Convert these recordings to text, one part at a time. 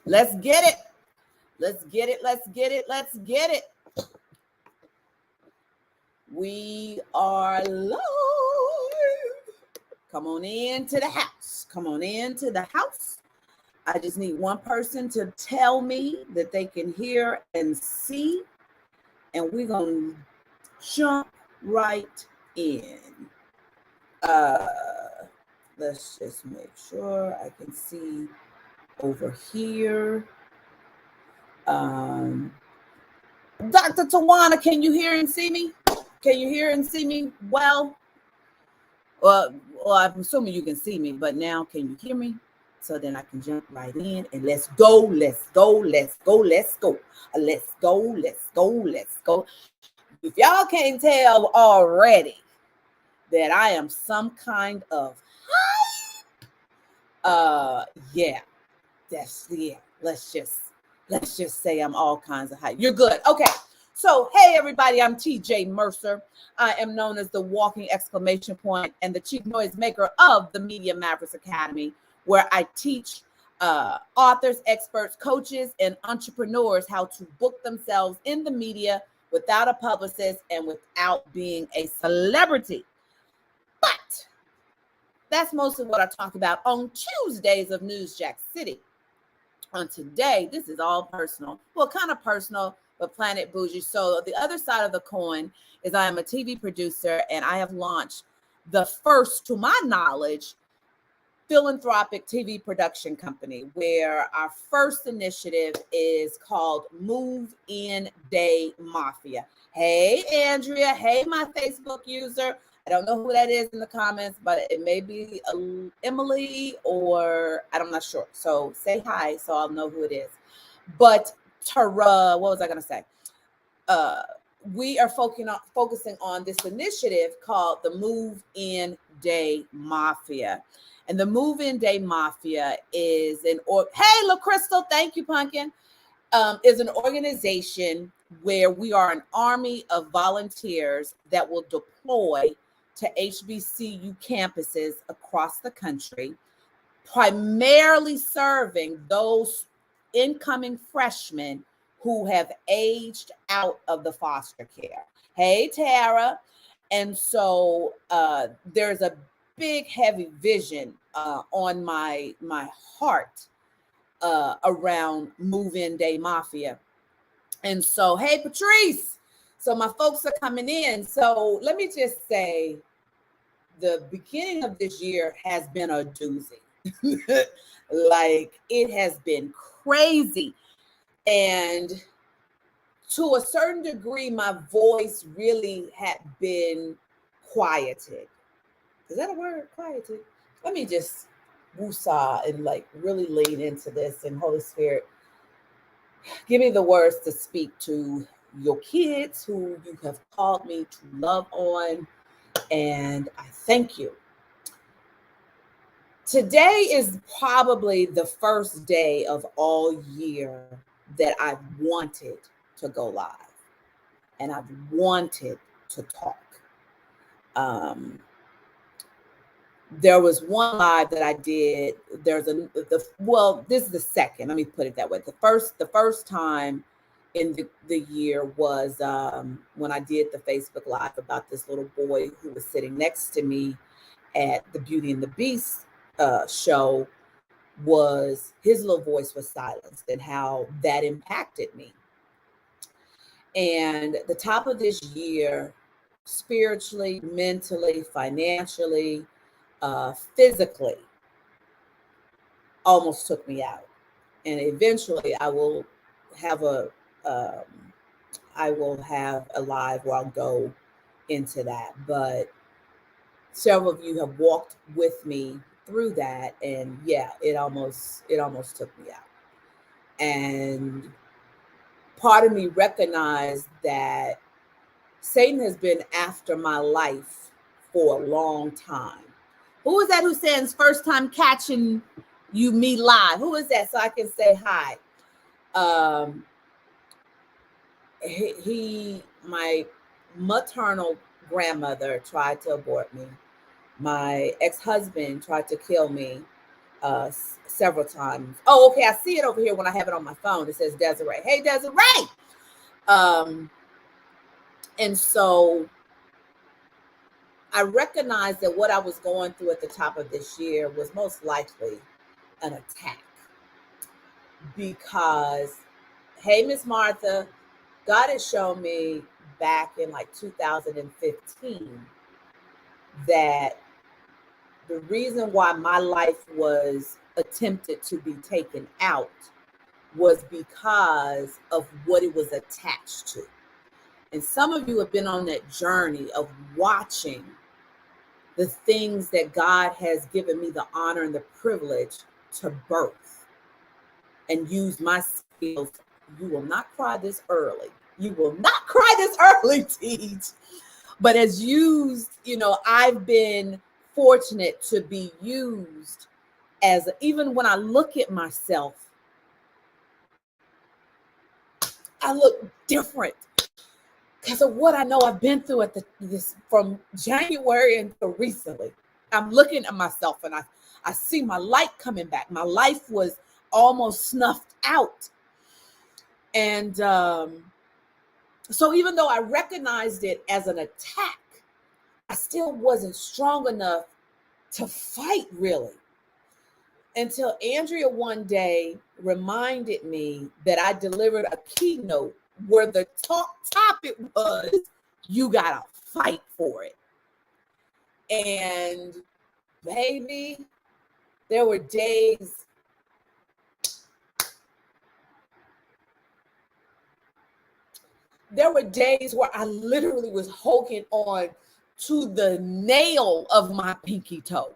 Let's get it. Let's get it. Let's get it. Let's get it. We are live. Come on into the house. Come on into the house. I just need one person to tell me that they can hear and see, and we're going to jump right in. Let's just make sure I can see over here. Dr. Tawana, can you hear and see me? Can you hear and see me well? Well, I'm assuming you can see me, but now can you hear me? So then I can jump right in and let's go, let's go, let's go, let's go. Let's go, let's go, let's go. If y'all can't tell already that I am some kind of yeah, let's just say I'm all kinds of hype. You're good. Okay. So, hey, everybody, I'm TJ Mercer. I am known as the walking exclamation point and the chief noise maker of the Media Mavericks Academy, where I teach authors, experts, coaches, and entrepreneurs how to book themselves in the media without a publicist and without being a celebrity. But that's mostly what I talk about on Tuesdays of News Jack City. On today, this is all personal. Well, kind of personal, but Planet Bougie. So the other side of the coin is I am a TV producer, and I have launched the first, to my knowledge, philanthropic TV production company, where our first initiative is called Move In Day Mafia. Hey, Andrea. Hey, my Facebook user. I don't know who that is in the comments, but it may be Emily or I'm not sure. So say hi so I'll know who it is. But Tara, what was I going to say? We are focusing on this initiative called the Move In Day Mafia. And the Move In Day Mafia is hey, LaCrystal, thank you, Pumpkin, is an organization where we are an army of volunteers that will deploy to HBCU campuses across the country, primarily serving those incoming freshmen who have aged out of the foster care. Hey, Tara. And so there's a big, heavy vision on my heart around Move In Day Mafia. And so, hey, Patrice. So my folks are coming in. So let me just say, the beginning of this year has been a doozy. Like, it has been crazy. And to a certain degree, my voice really had been quieted. Is that a word? Quieted? Let me just woosah and like really lean into this. And Holy Spirit, give me the words to speak to your kids who you have called me to love on. And I thank you. Today is probably the first day of all year that I've wanted to go live. And I've wanted to talk. There was one live that I did. This is the second. Let me put it that way. The first time in the year was when I did the Facebook Live about this little boy who was sitting next to me at the Beauty and the Beast show. His little voice was silenced, and how that impacted me. And the top of this year, spiritually, mentally, financially, physically, almost took me out. And eventually I will have a live where I'll go into that. But several of you have walked with me through that, and yeah, it almost took me out. And part of me recognized that Satan has been after my life for a long time. Who is that who says first time catching me live? Who is that? So I can say hi. My maternal grandmother tried to abort me. My ex-husband tried to kill me several times. Oh, okay. I see it over here when I have it on my phone. It says Desiree. Hey, Desiree. And so I recognized that what I was going through at the top of this year was most likely an attack, because, hey, Miss Martha, God has shown me back in like 2015 that the reason why my life was attempted to be taken out was because of what it was attached to. And some of you have been on that journey of watching the things that God has given me the honor and the privilege to birth and use my skills. You will not cry this early. You will not cry this early, Teach. But as used, I've been fortunate to be used as, even when I look at myself, I look different because of what I know I've been through at this from January until recently. I'm looking at myself and I see my light coming back. My life was almost snuffed out. And so even though I recognized it as an attack, I still wasn't strong enough to fight, really, until Andrea one day reminded me that I delivered a keynote where the topic was, you gotta fight for it. And baby, there were days where I literally was holding on to the nail of my pinky toe.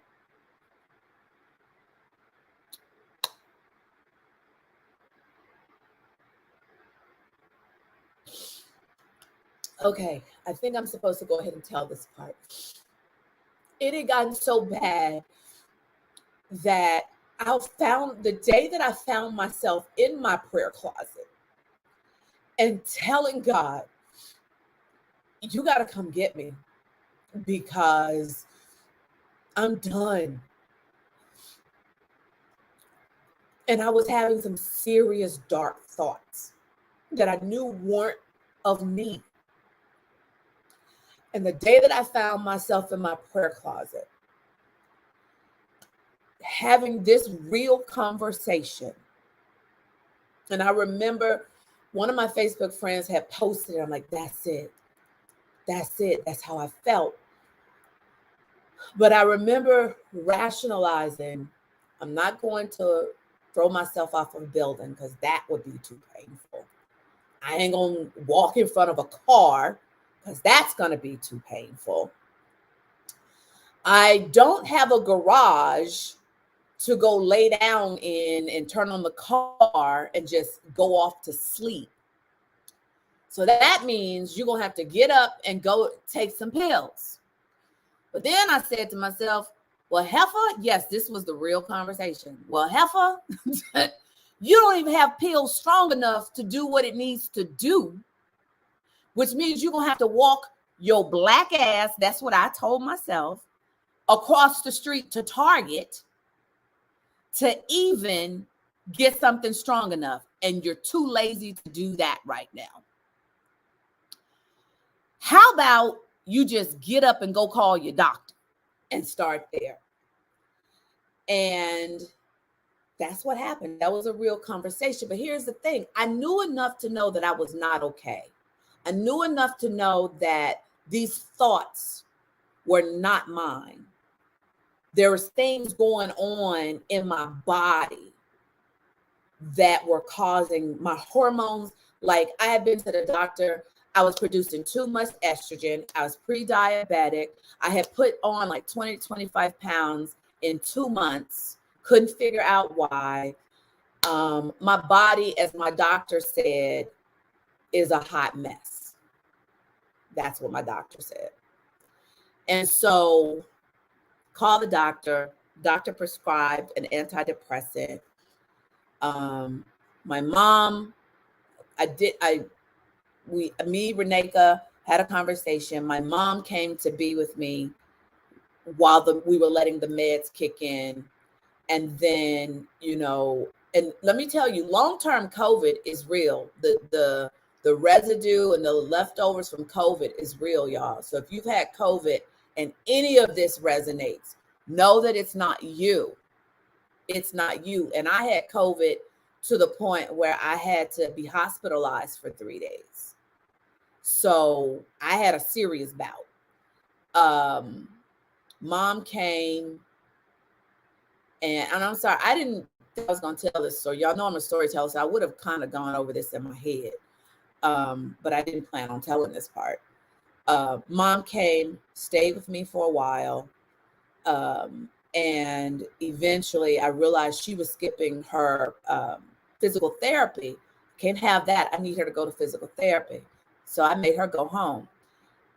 Okay, I think I'm supposed to go ahead and tell this part. It had gotten so bad that the day that I found myself in my prayer closet and telling God, you got to come get me because I'm done. And I was having some serious dark thoughts that I knew weren't of me. And the day that I found myself in my prayer closet, having this real conversation, and I remember one of my Facebook friends had posted it. I'm like, that's it. That's it. That's how I felt. But I remember rationalizing, I'm not going to throw myself off of a building because that would be too painful. I ain't going to walk in front of a car because that's going to be too painful. I don't have a garage to go lay down in and turn on the car and just go off to sleep. So that means you're going to have to get up and go take some pills. But then I said to myself, well, heifer, yes, this was the real conversation. Well, heifer, you don't even have pills strong enough to do what it needs to do, which means you're going to have to walk your black ass, that's what I told myself, across the street to Target to even get something strong enough. And you're too lazy to do that right now. How about you just get up and go call your doctor and start there? And that's what happened. That was a real conversation. But here's the thing. I knew enough to know that I was not okay. I knew enough to know that these thoughts were not mine. There was things going on in my body that were causing my hormones. Like, I had been to the doctor. I was producing too much estrogen. I was pre-diabetic. I had put on like 20 to 25 pounds in 2 months. Couldn't figure out why. My body, as my doctor said, is a hot mess. That's what my doctor said. And so called the doctor. Doctor prescribed an antidepressant. My mom, Reneka had a conversation. My mom came to be with me while we were letting the meds kick in. And then, and let me tell you, long-term COVID is real. The residue and the leftovers from COVID is real, y'all. So if you've had COVID and any of this resonates, know that it's not you. It's not you. And I had COVID to the point where I had to be hospitalized for 3 days. So I had a serious bout. Mom came, and I'm sorry, I didn't think I was going to tell this story. Y'all know I'm a storyteller, so I would have kind of gone over this in my head. But I didn't plan on telling this part. Mom came, stayed with me for a while. And eventually I realized she was skipping her physical therapy. Can't have that. I need her to go to physical therapy. So I made her go home.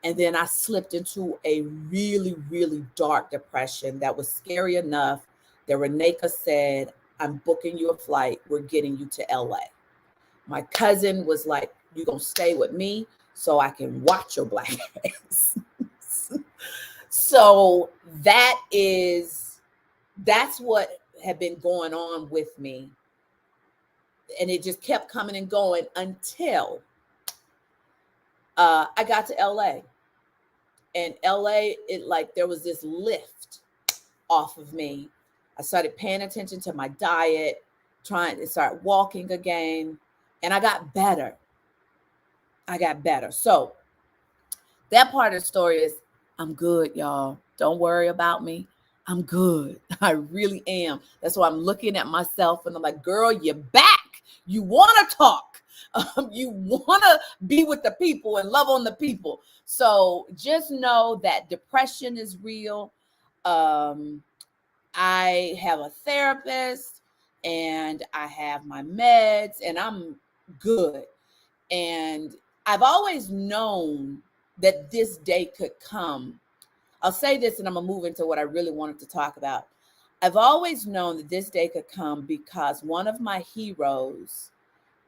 And then I slipped into a really, really dark depression that was scary enough that Reneka said, I'm booking you a flight. We're getting you to LA. My cousin was like, you're going to stay with me so I can watch your black ass. So that's what had been going on with me. And it just kept coming and going until I got to LA. And LA, there was this lift off of me. I started paying attention to my diet, trying to start walking again. And I got better. So that part of the story is, I'm good, y'all. Don't worry about me. I'm good. I really am. That's why I'm looking at myself and I'm like, girl, you're back. You want to talk. You want to be with the people and love on the people. So just know that depression is real. I have a therapist and I have my meds and I'm good. And I've always known that this day could come. I'll say this and I'm going to move into what I really wanted to talk about. I've always known that this day could come because one of my heroes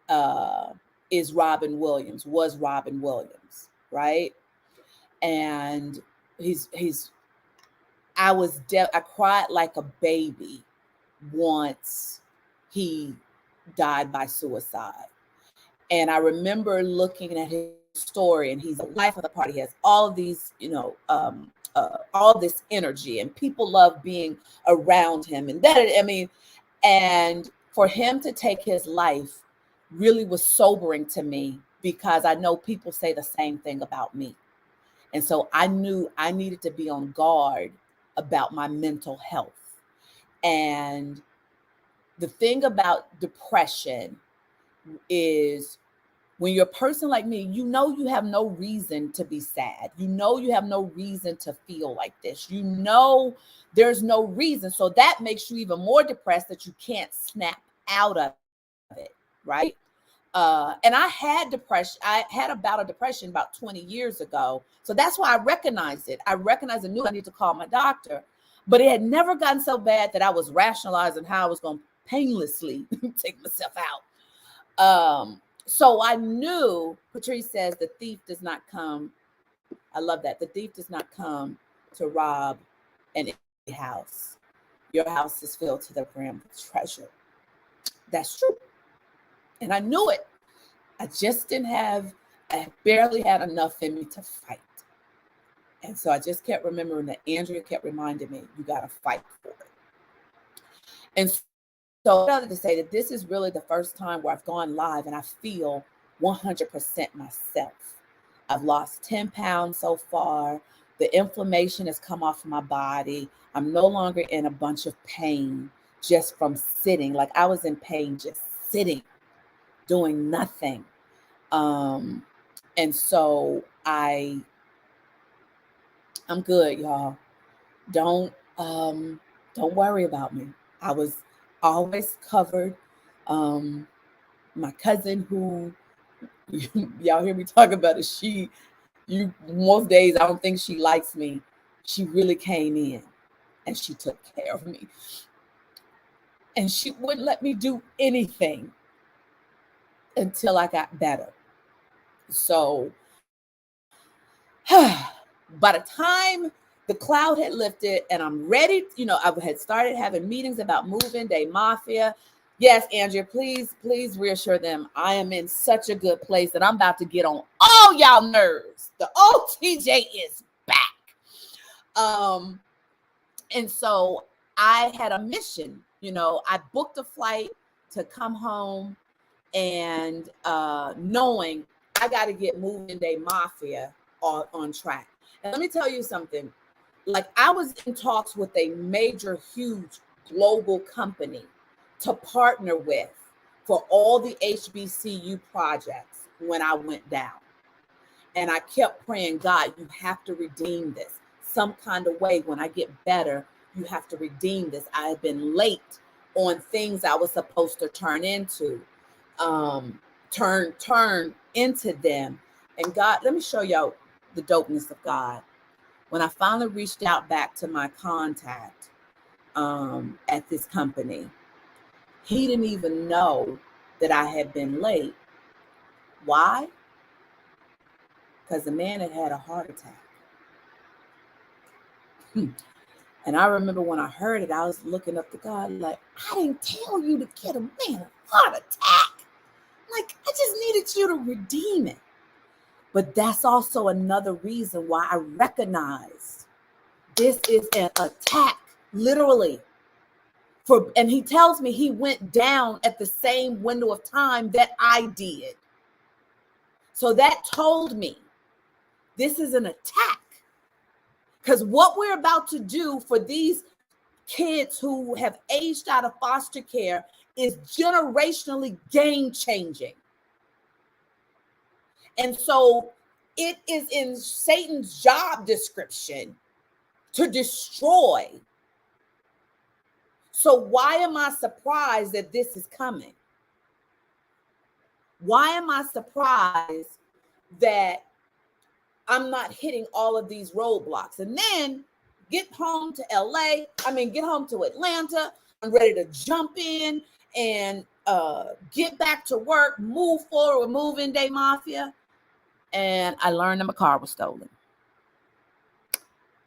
was Robin Williams, right? And I cried like a baby once he died by suicide. And I remember looking at his story, and he's the life of the party. He has all of these, all this energy, and people love being around him. And for him to take his life really was sobering to me because I know people say the same thing about me. And so I knew I needed to be on guard about my mental health. And the thing about depression is when you're a person like me, you have no reason to be sad. You have no reason to feel like this. There's no reason. So that makes you even more depressed that you can't snap out of it, right? And I had depression. I had a bout of depression about 20 years ago. So that's why I recognized it. I knew I needed to call my doctor, but it had never gotten so bad that I was rationalizing how I was going to painlessly take myself out. So I knew, Patrice says, the thief does not come. I love that. The thief does not come to rob an empty house. Your house is filled to the brim with treasure. That's true. And I knew it. I barely had enough in me to fight. And so I just kept remembering that Andrea kept reminding me, you got to fight for it. And so I wanted to say that this is really the first time where I've gone live and I feel 100% myself. I've lost 10 pounds so far. The inflammation has come off my body. I'm no longer in a bunch of pain just from sitting. Like I was in pain just sitting, doing nothing. And so I'm good, y'all. Don't worry about me. I was always covered. My cousin, who y'all hear me talk about it, most days I don't think she likes me. She really came in and she took care of me. And she wouldn't let me do anything until I got better. So by the time the cloud had lifted and I'm ready. You know, I had started having meetings about moving day Mafia. Yes, Andrea, please reassure them. I am in such a good place that I'm about to get on all y'all nerves. The old TJ is back. And so I had a mission. You know, I booked a flight to come home and knowing I got to get moving day Mafia on track. And let me tell you something. Like, I was in talks with a major, huge global company to partner with for all the HBCU projects when I went down. And I kept praying, God, you have to redeem this some kind of way. When I get better, you have to redeem this. I have been late on things I was supposed to turn into, turn into them. And God, let me show y'all the dopeness of God. When I finally reached out back to my contact at this company, he didn't even know that I had been late. Why? Because the man had had a heart attack. And I remember when I heard it, I was looking up to God like, I didn't tell you to get a man a heart attack. Like, I just needed you to redeem it. But that's also another reason why I recognized this is an attack, literally. And he tells me he went down at the same window of time that I did. So that told me this is an attack. Because what we're about to do for these kids who have aged out of foster care is generationally game changing. And so it is in Satan's job description to destroy. So why am I surprised that this is coming? Why am I surprised that I'm not hitting all of these roadblocks? And then get home to get home to Atlanta. I'm ready to jump in and get back to work, move forward with moving day Mafia. And I learned that my car was stolen.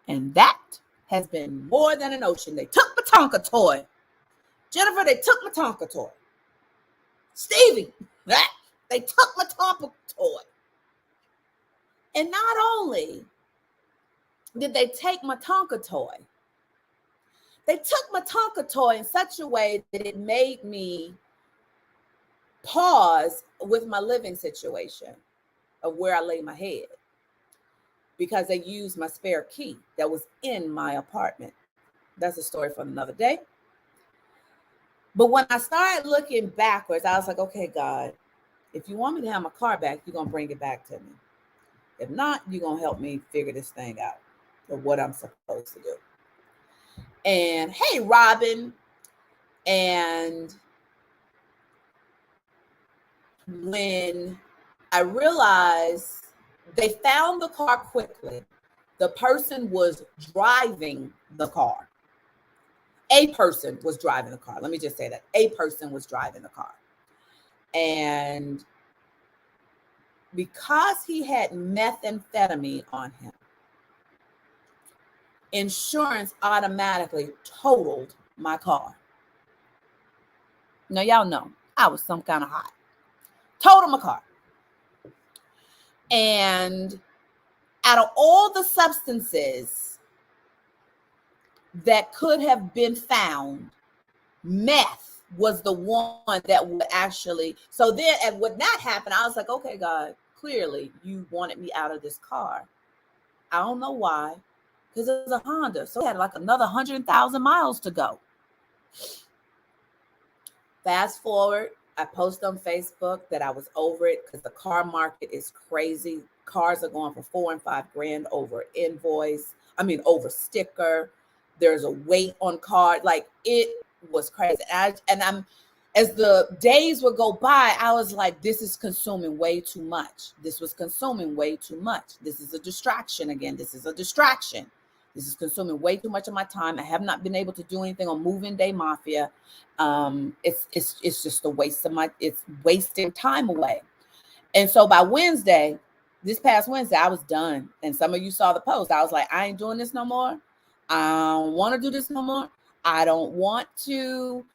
And that has been more than an ocean. They took my Tonka toy. Jennifer, they took my Tonka toy. Stevie, they took my Tonka toy. And not only did they take my Tonka toy, they took my Tonka toy in such a way that it made me pause with my living situation of where I lay my head, because they used my spare key that was in my apartment. That's a story for another day. But when I started looking backwards, I was like, okay, God, if you want me to have my car back, you're going to bring it back to me. If not, you're going to help me figure this thing out of what I'm supposed to do. And hey, Robin. And when I realized they found the car quickly, the person was driving the car. A person was driving the car. Let me just say that. A person was driving the car. And because he had methamphetamine on him, insurance automatically totaled my car. Now, y'all know I was some kind of hot. Totaled my car. And out of all the substances that could have been found, meth was the one that would actually. So then, and when that happened, I was like, okay, God, clearly you wanted me out of this car. I don't know why, because it was a Honda. So it had like another 100,000 miles to go. Fast forward, I posted on Facebook that I was over it because the car market is crazy. Cars are going for $4,000 and $5,000 over invoice. Over sticker. There's a weight on card. Like, it was crazy. And I'm, as the days would go by, I was like, this is consuming way too much. This was consuming way too much. This is a distraction again. This is a distraction. This is consuming way too much of my time. I have not been able to do anything on moving day Mafia. It's just a waste of it's wasting time away. And so by Wednesday, this past Wednesday, I was done. And some of you saw the post. I was like, I ain't doing this no more. I don't want to do this no more. I don't want to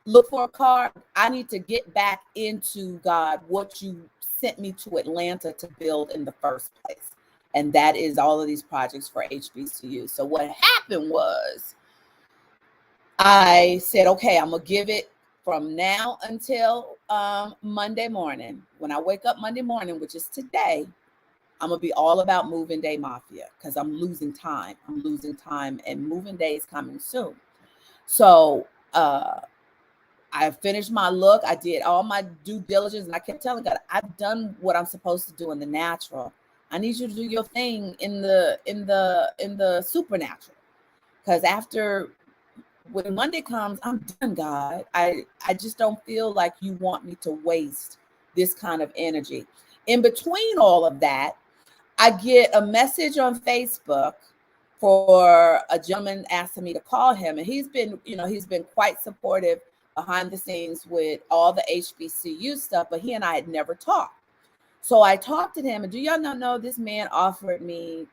look for a car. I need to get back into, God, what you sent me to Atlanta to build in the first place. And that is all of these projects for HBCU. So what happened was I said, okay, I'm going to give it from now until Monday morning. When I wake up Monday morning, which is today, I'm going to be all about moving day Mafia because I'm losing time. I'm losing time and moving day is coming soon. So I finished my look. I did all my due diligence and I kept telling God, I've done what I'm supposed to do in the natural. I need you to do your thing in the supernatural. Because after when Monday comes, I'm done, God. I just don't feel like you want me to waste this kind of energy. In between all of that, I get a message on Facebook for a gentleman asking me to call him. And he's been quite supportive behind the scenes with all the HBCU stuff, but he and I had never talked. So I talked to him, and do y'all not know this man offered me,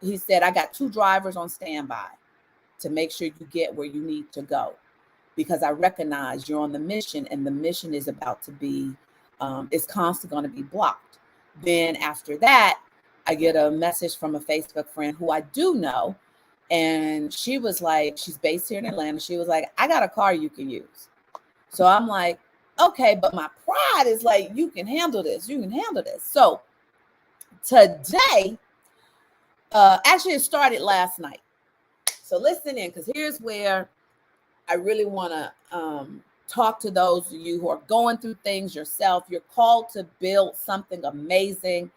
he said, I got 2 drivers on standby to make sure you get where you need to go, because I recognize you're on the mission and the mission is about to be, it's constantly going to be blocked. Then after that, I get a message from a Facebook friend who I do know. And she was like, she's based here in Atlanta. She was like, I got a car you can use. So I'm like, okay, but my pride is like, you can handle this. You can handle this. So today, actually it started last night. So listen in, because here's where I really want to talk to those of you who are going through things yourself. You're called to build something amazing.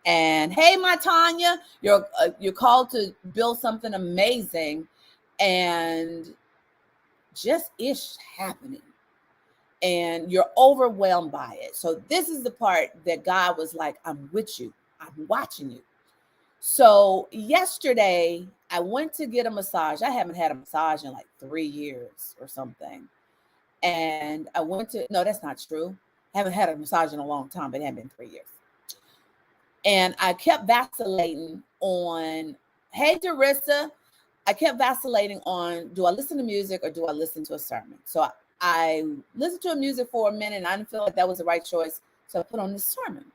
And hey, my Tanya, you're called to build something amazing, and just ish happening, and you're overwhelmed by it. So this is the part that God was like, I'm with you. I'm watching you. So yesterday I went to get a massage. I haven't had a massage in like 3 years or something. And I went to, no, that's not true. I haven't had a massage in a long time, but it hadn't been 3 years. And I kept vacillating on, hey, Darissa, I kept vacillating on, do I listen to music or do I listen to a sermon? So I listened to music for a minute and I didn't feel like that was the right choice. So I put on this sermon.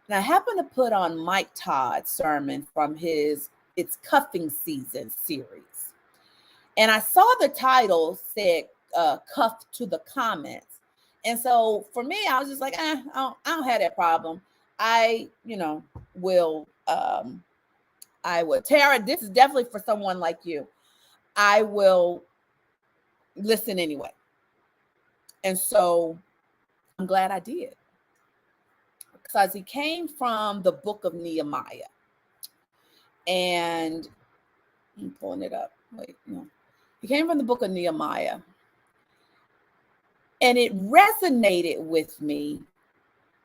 And I happened to put on Mike Todd's sermon from his It's Cuffing Season series. And I saw the title said Cuff to the Comments. And so for me, I was just like, I don't have that problem. I will, Tara, this is definitely for someone like you. I will listen anyway. And so I'm glad I did. Because he came from the book of Nehemiah. And I'm pulling it up. Wait, no. He came from the book of Nehemiah. And it resonated with me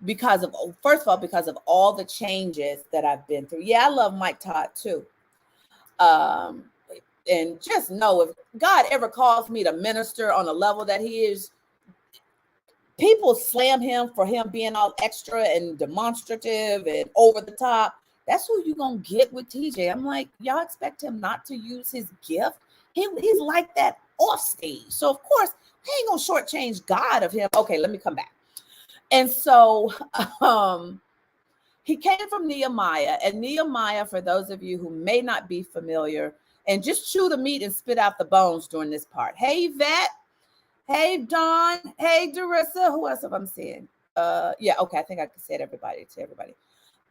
because of, first of all, because of all the changes that I've been through. Yeah, I love Mike Todd too. And just know, if God ever calls me to minister on a level that he is, people slam him for him being all extra and demonstrative and over the top. That's who you're going to get with TJ. I'm like, y'all expect him not to use his gift? He's like that off stage. So, of course, he ain't going to shortchange God of him. Okay, let me come back. And so he came from Nehemiah. And Nehemiah, for those of you who may not be familiar, and just chew the meat and spit out the bones during this part. Hey, Yvette. Hey, Dawn. Hey, Darissa. Who else have I seen? Yeah, okay. I think I said everybody to everybody.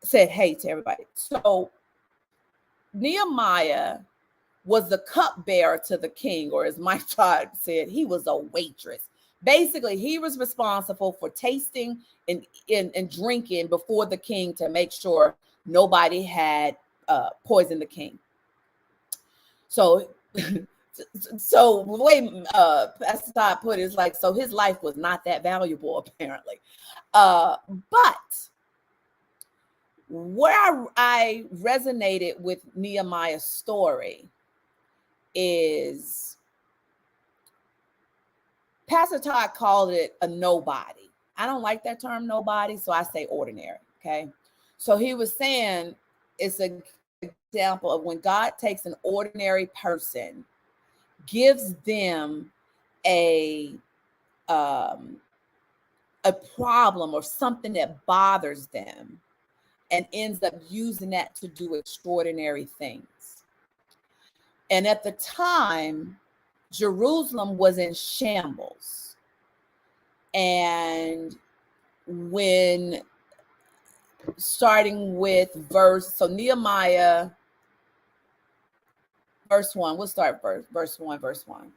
Said hey to everybody. So Nehemiah was the cupbearer to the king, or as Mike Todd said, he was a waitress. Basically, he was responsible for tasting and drinking before the king to make sure nobody had poisoned the king. So the way Pastor Todd put it is like, so his life was not that valuable, apparently. But where I resonated with Nehemiah's story is Pastor Todd called it a nobody. I don't like that term nobody, so I say ordinary. Okay. So he was saying it's an example of when God takes an ordinary person, gives them a problem or something that bothers them, and ends up using that to do extraordinary things. And at the time, Jerusalem was in shambles. And when starting with Nehemiah, verse 1, we'll start verse 1.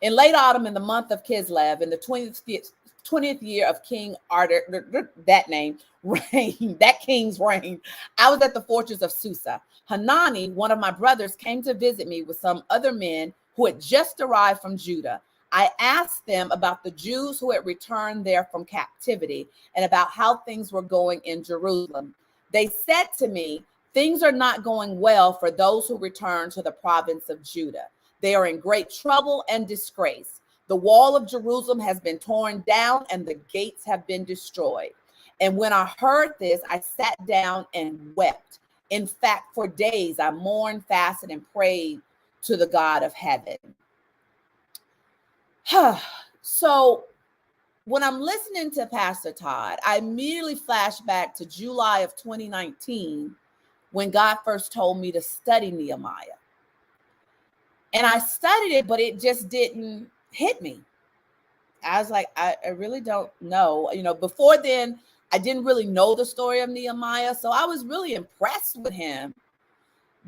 In late autumn, in the month of Kislev, in the 20th year of King Artaxerxes, that name, reign, that king's reign, I was at the fortress of Susa. Hanani, one of my brothers, came to visit me with some other men who had just arrived from Judah. I asked them about the Jews who had returned there from captivity and about how things were going in Jerusalem. They said to me, things are not going well for those who return to the province of Judah. They are in great trouble and disgrace. The wall of Jerusalem has been torn down and the gates have been destroyed. And when I heard this, I sat down and wept. In fact, for days I mourned, fasted, and prayed to the God of heaven. So when I'm listening to Pastor Todd, I immediately flash back to July of 2019 when God first told me to study Nehemiah. And I studied it, but it just didn't hit me. I was like, I really don't know. Before then, I didn't really know the story of Nehemiah. So I was really impressed with him,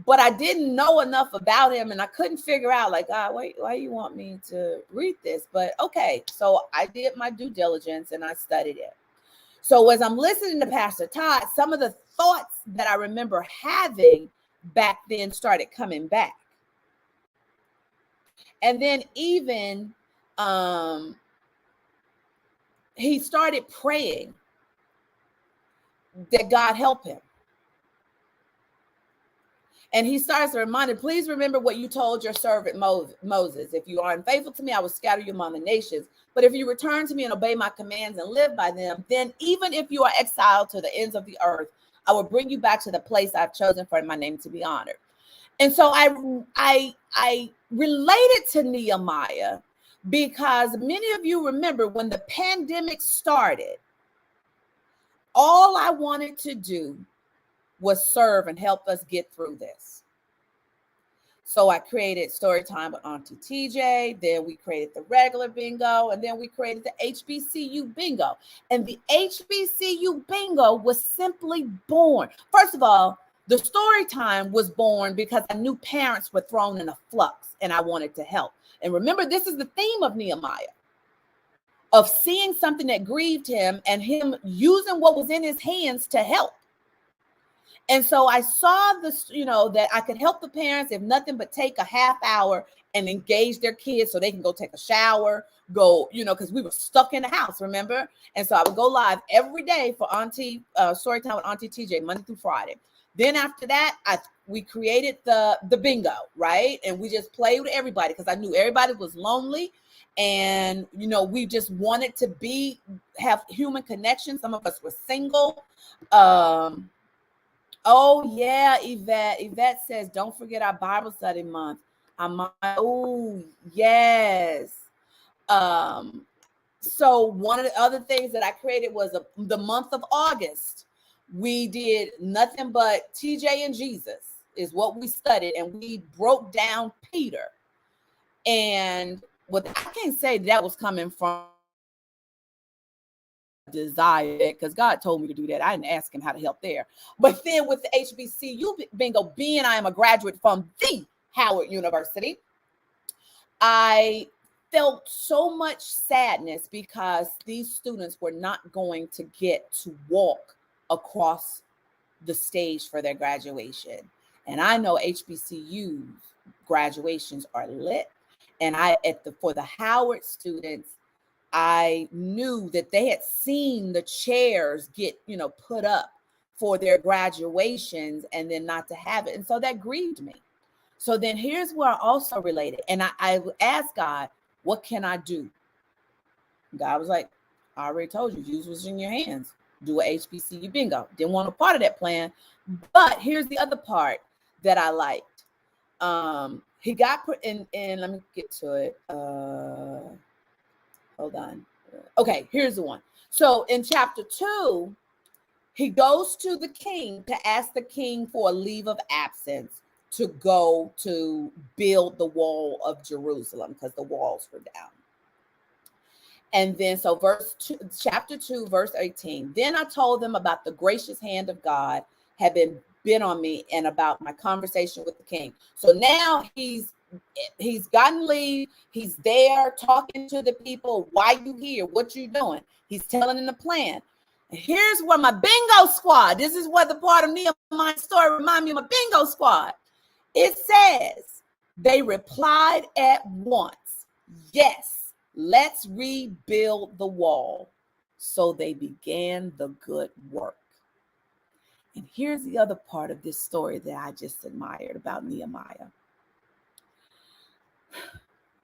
but I didn't know enough about him. And I couldn't figure out, like, wait, why you want me to read this? But okay, so I did my due diligence and I studied it. So as I'm listening to Pastor Todd, some of the thoughts that I remember having back then started coming back. And then even he started praying that God help him. And he starts to remind him, please remember what you told your servant Moses. If you are unfaithful to me, I will scatter you among the nations. But if you return to me and obey my commands and live by them, then even if you are exiled to the ends of the earth, I will bring you back to the place I've chosen for my name to be honored. And so I related to Nehemiah because many of you remember when the pandemic started, all I wanted to do was serve and help us get through this. So I created story time with Auntie TJ. Then we created the regular bingo. And then we created the HBCU bingo. And the HBCU bingo was simply born. First of all, the story time was born because I knew parents were thrown in a flux and I wanted to help. And remember, this is the theme of Nehemiah, of seeing something that grieved him and him using what was in his hands to help. And so I saw this, that I could help the parents, if nothing but take a half hour and engage their kids so they can go take a shower, because we were stuck in the house, remember? And so I would go live every day for Storytime with Auntie TJ, Monday through Friday. Then after that, we created the bingo, right? And we just played with everybody because I knew everybody was lonely. And, we just wanted to have human connection. Some of us were single. Oh, yeah, Yvette. Yvette says, don't forget our Bible study month. Oh, yes. So one of the other things that I created was the month of August. We did nothing but TJ and Jesus is what we studied. And we broke down Peter. And what I can't say that was coming from desire, because God told me to do that. I didn't ask him how to help there. But then with the HBCU bingo, being I am a graduate from the Howard University, I felt so much sadness because these students were not going to get to walk across the stage for their graduation. And I know HBCU graduations are lit. And for the Howard students, I knew that they had seen the chairs get, put up for their graduations and then not to have it. And so that grieved me. So then here's where I also related. And I asked God, what can I do? God was like, I already told you, use what's in your hands. do a HBCU bingo. Didn't want a part of that plan. But here's the other part that I liked. He got put in, let me get to it. Hold on. Okay, here's the one. So in chapter 2, he goes to the king to ask the king for a leave of absence to go to build the wall of Jerusalem because the walls were down. And then, so chapter 2, verse 18. Then I told them about the gracious hand of God had been on me and about my conversation with the king. So now he's gotten leave. He's there talking to the people. Why you here? What you doing? He's telling them the plan. And here's where my bingo squad, this is what the part of Nehemiah's story remind me of my bingo squad. It says, they replied at once, yes, let's rebuild the wall. So they began the good work. And here's the other part of this story that I just admired about Nehemiah.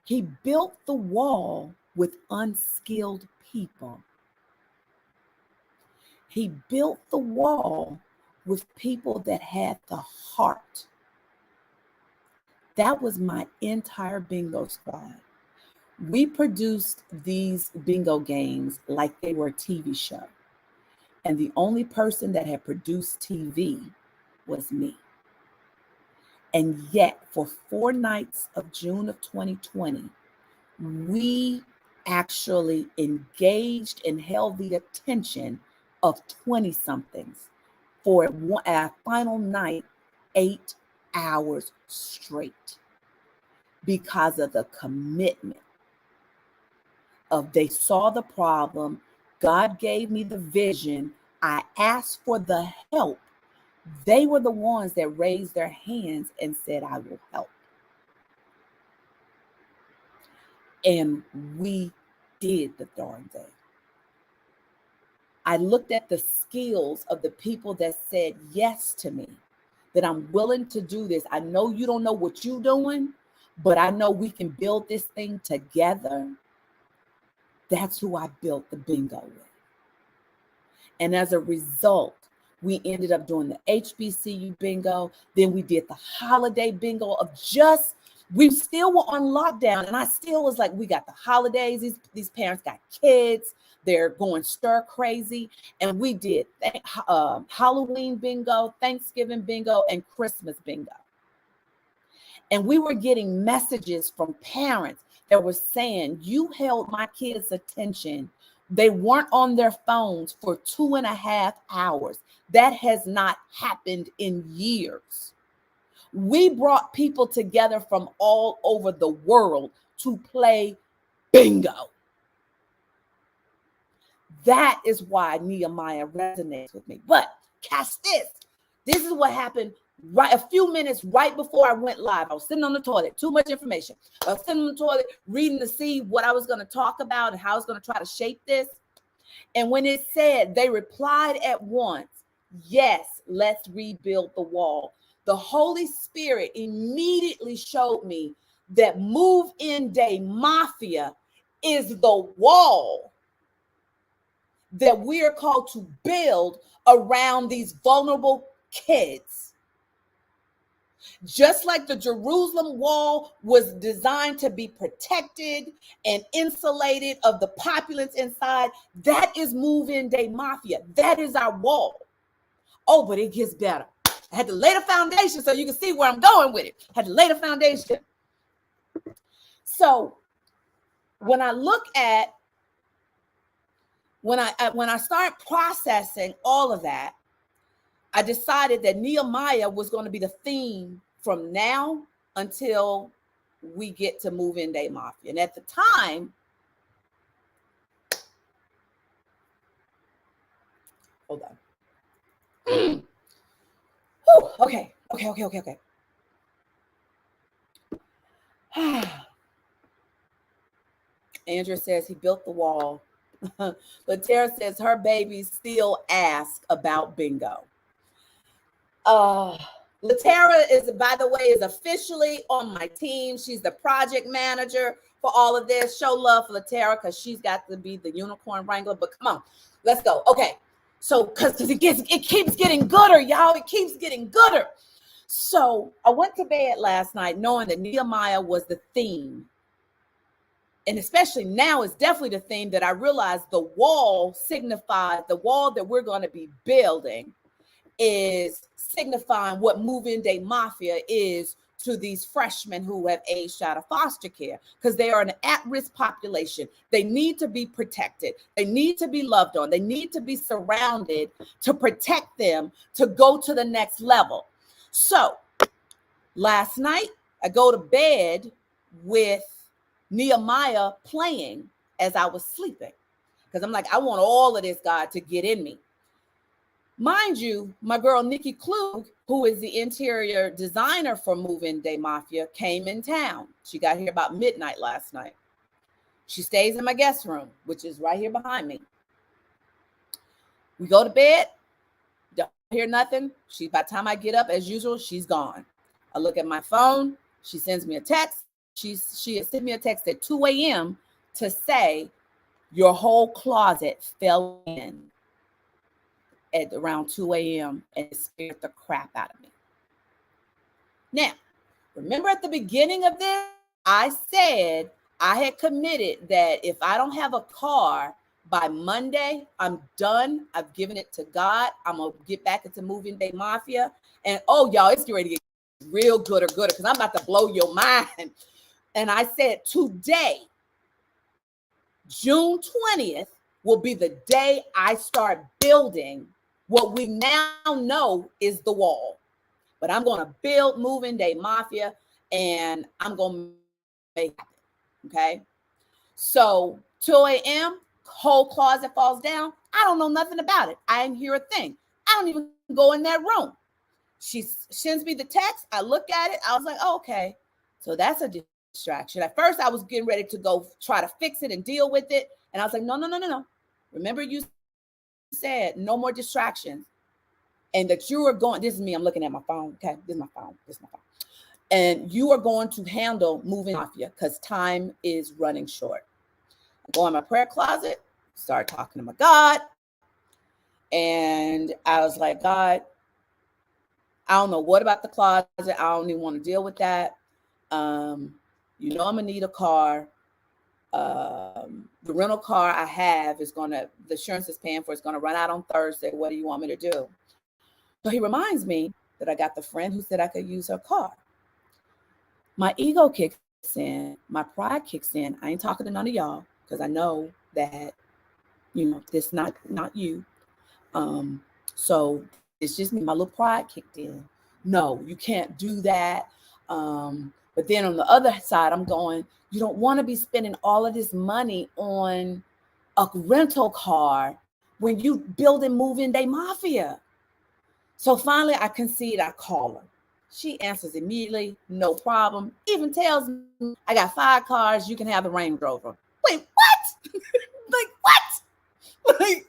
He built the wall with unskilled people. He built the wall with people that had the heart. That was my entire bingo squad. We produced these bingo games like they were a TV show. And the only person that had produced TV was me. And yet, for 4 nights of June of 2020, we actually engaged and held the attention of 20-somethings for our final night, 8 hours straight, because of the commitment of they saw the problem. God gave me the vision. I asked for the help. They were the ones that raised their hands and said, I will help. And we did the darn thing. I looked at the skills of the people that said yes to me, that I'm willing to do this. I know you don't know what you're doing, but I know we can build this thing together. That's who I built the bingo with. And as a result, we ended up doing the HBCU bingo. Then we did the holiday bingo of we still were on lockdown. And I still was like, we got the holidays. These parents got kids. They're going stir crazy. And we did Halloween bingo, Thanksgiving bingo, and Christmas bingo. And we were getting messages from parents that were saying, you held my kids' attention. They weren't on their phones for 2.5 hours. That has not happened in years. We brought people together from all over the world to play bingo. That is why Nehemiah resonates with me. But catch this. This is what happened a few minutes right before I went live. I was sitting on the toilet, too much information. I was sitting on the toilet reading to see what I was going to talk about and how I was going to try to shape this. And when it said, they replied at once, yes, let's rebuild the wall. The Holy Spirit immediately showed me that move-in day Mafia is the wall that we are called to build around these vulnerable kids. Just like the Jerusalem wall was designed to be protected and insulated of the populace inside, that is move-in day Mafia. That is our wall. Oh, but it gets better. I had to lay the foundation so you can see where I'm going with it. I had to lay the foundation. So when I look at, when I start processing all of that, I decided that Nehemiah was going to be the theme from now until we get to move-in day Mafia. And at the time, hold on. Okay. Andrea says he built the wall. Latera says her babies still ask about bingo. Latera is, by the way, is officially on my team. She's the project manager for all of this. Show love for Latera because she's got to be the unicorn wrangler. But come on, let's go. Okay, So, because it keeps getting gooder, y'all. It keeps getting gooder. So I went to bed last night knowing that Nehemiah was the theme. And especially now, it's definitely the theme that I realized the wall signifies, the wall that we're going to be building is signifying what Move-In Day Mafia is to these freshmen who have aged out of foster care, because they are an at-risk population. They need to be protected. They need to be loved on. They need to be surrounded to protect them to go to the next level. So last night, I go to bed with Nehemiah playing as I was sleeping, because I'm like, I want all of this, God, to get in me. Mind you, my girl Nikki Klug, who is the interior designer for Move-In Day Mafia, came in town. She got here about midnight last night. She stays in my guest room, which is right here behind me. We go to bed, don't hear nothing. By the time I get up, as usual, she's gone. I look at my phone. She sends me a text. She had sent me a text at 2 a.m. to say, your whole closet fell in at around 2 a.m. and it scared the crap out of me. Now, remember at the beginning of this, I said I had committed that if I don't have a car by Monday, I'm done. I've given it to God. I'm going to get back into Move-In Day Mafia. And oh, y'all, it's getting ready to get real gooder because I'm about to blow your mind. And I said today, June 20th, will be the day I start building what we now know is the wall. But I'm going to build Move-In Day Mafia, and I'm going to make it happen, okay? So 2 a.m., whole closet falls down. I don't know nothing about it. I didn't hear a thing. I don't even go in that room. She sends me the text. I look at it. I was like, oh, okay. So that's a distraction. At first, I was getting ready to go try to fix it and deal with it. And I was like, no. Remember you said no more distractions. And that you are going, this is me, I'm looking at my phone. Okay, this is my phone. And you are going to handle Move-In Mafia because time is running short. I go in my prayer closet, start talking to my God. And I was like, God, I don't know what about the closet. I don't even want to deal with that. You know, I'm gonna need a car. The rental car I have the insurance is paying for, it's gonna run out on Thursday. What do you want me to do? So he reminds me that I got the friend who said I could use her car. My ego kicks in, my pride kicks in. I ain't talking to none of y'all because I know that, you know, this not you. So it's just me. My little pride kicked in. No, you can't do that. But then on the other side, I'm going, you don't want to be spending all of this money on a rental car when you building Move-In Day Mafia. So finally I concede, I call her. She answers immediately, no problem. Even tells me, I got 5 cars, you can have the Range Rover. Wait, what? Like, what? Like,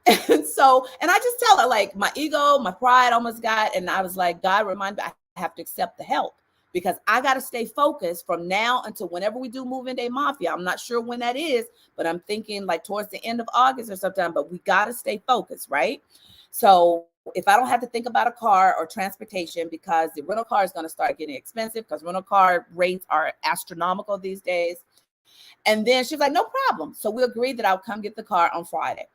and I just tell her, like, my ego, my pride almost got, and I was like, God, remind me, I have to accept the help because I got to stay focused from now until whenever we do Move-In Day Mafia. I'm not sure when that is, but I'm thinking like towards the end of August or sometime, but we got to stay focused, right? So if I don't have to think about a car or transportation, because the rental car is going to start getting expensive because rental car rates are astronomical these days. And then she's like, no problem. So we agreed that I'll come get the car on Friday.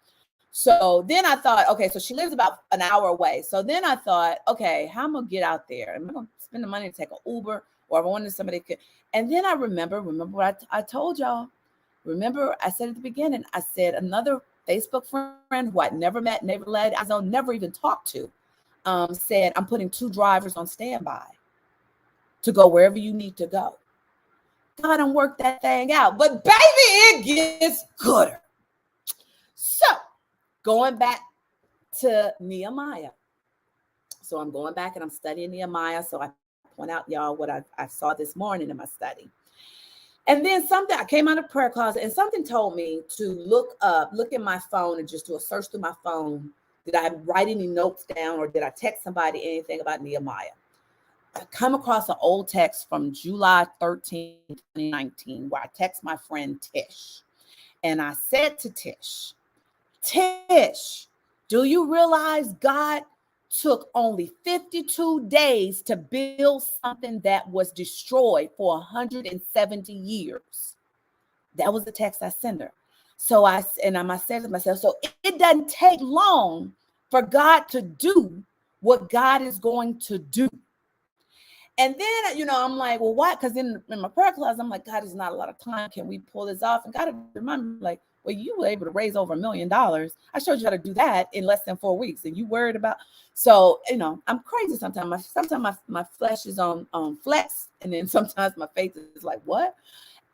So then I thought, okay, so she lives about an hour away. So then I thought, okay, how am I going to get out there? Am I going to spend the money to take an Uber, or if I wanted somebody could? And then I remember what I told y'all. Remember, I said at the beginning, I said another Facebook friend who I'd never met, never laid eyes on, never even talked to, said, I'm putting 2 drivers on standby to go wherever you need to go. God done work that thing out. But baby, it gets gooder. So going back to Nehemiah. So I'm going back and I'm studying Nehemiah. So I point out y'all what I saw this morning in my study. And then I came out of prayer closet and something told me to look in my phone and just do a search through my phone. Did I write any notes down or did I text somebody anything about Nehemiah? I come across an old text from July 13, 2019, where I text my friend Tish. And I said to Tish, Do you realize God took only 52 days to build something that was destroyed for 170 years? That was the text I sent her. So I said to myself, so it doesn't take long for God to do what God is going to do. And then, I'm like, well, why? Because in my prayer class, I'm like, God, there's not a lot of time. Can we pull this off? And God reminded me, like, well, you were able to raise over $1 million. I showed you how to do that in less than 4 weeks. And you worried about, so, I'm crazy sometimes. Sometimes my flesh is on flex. And then sometimes my faith is like, what?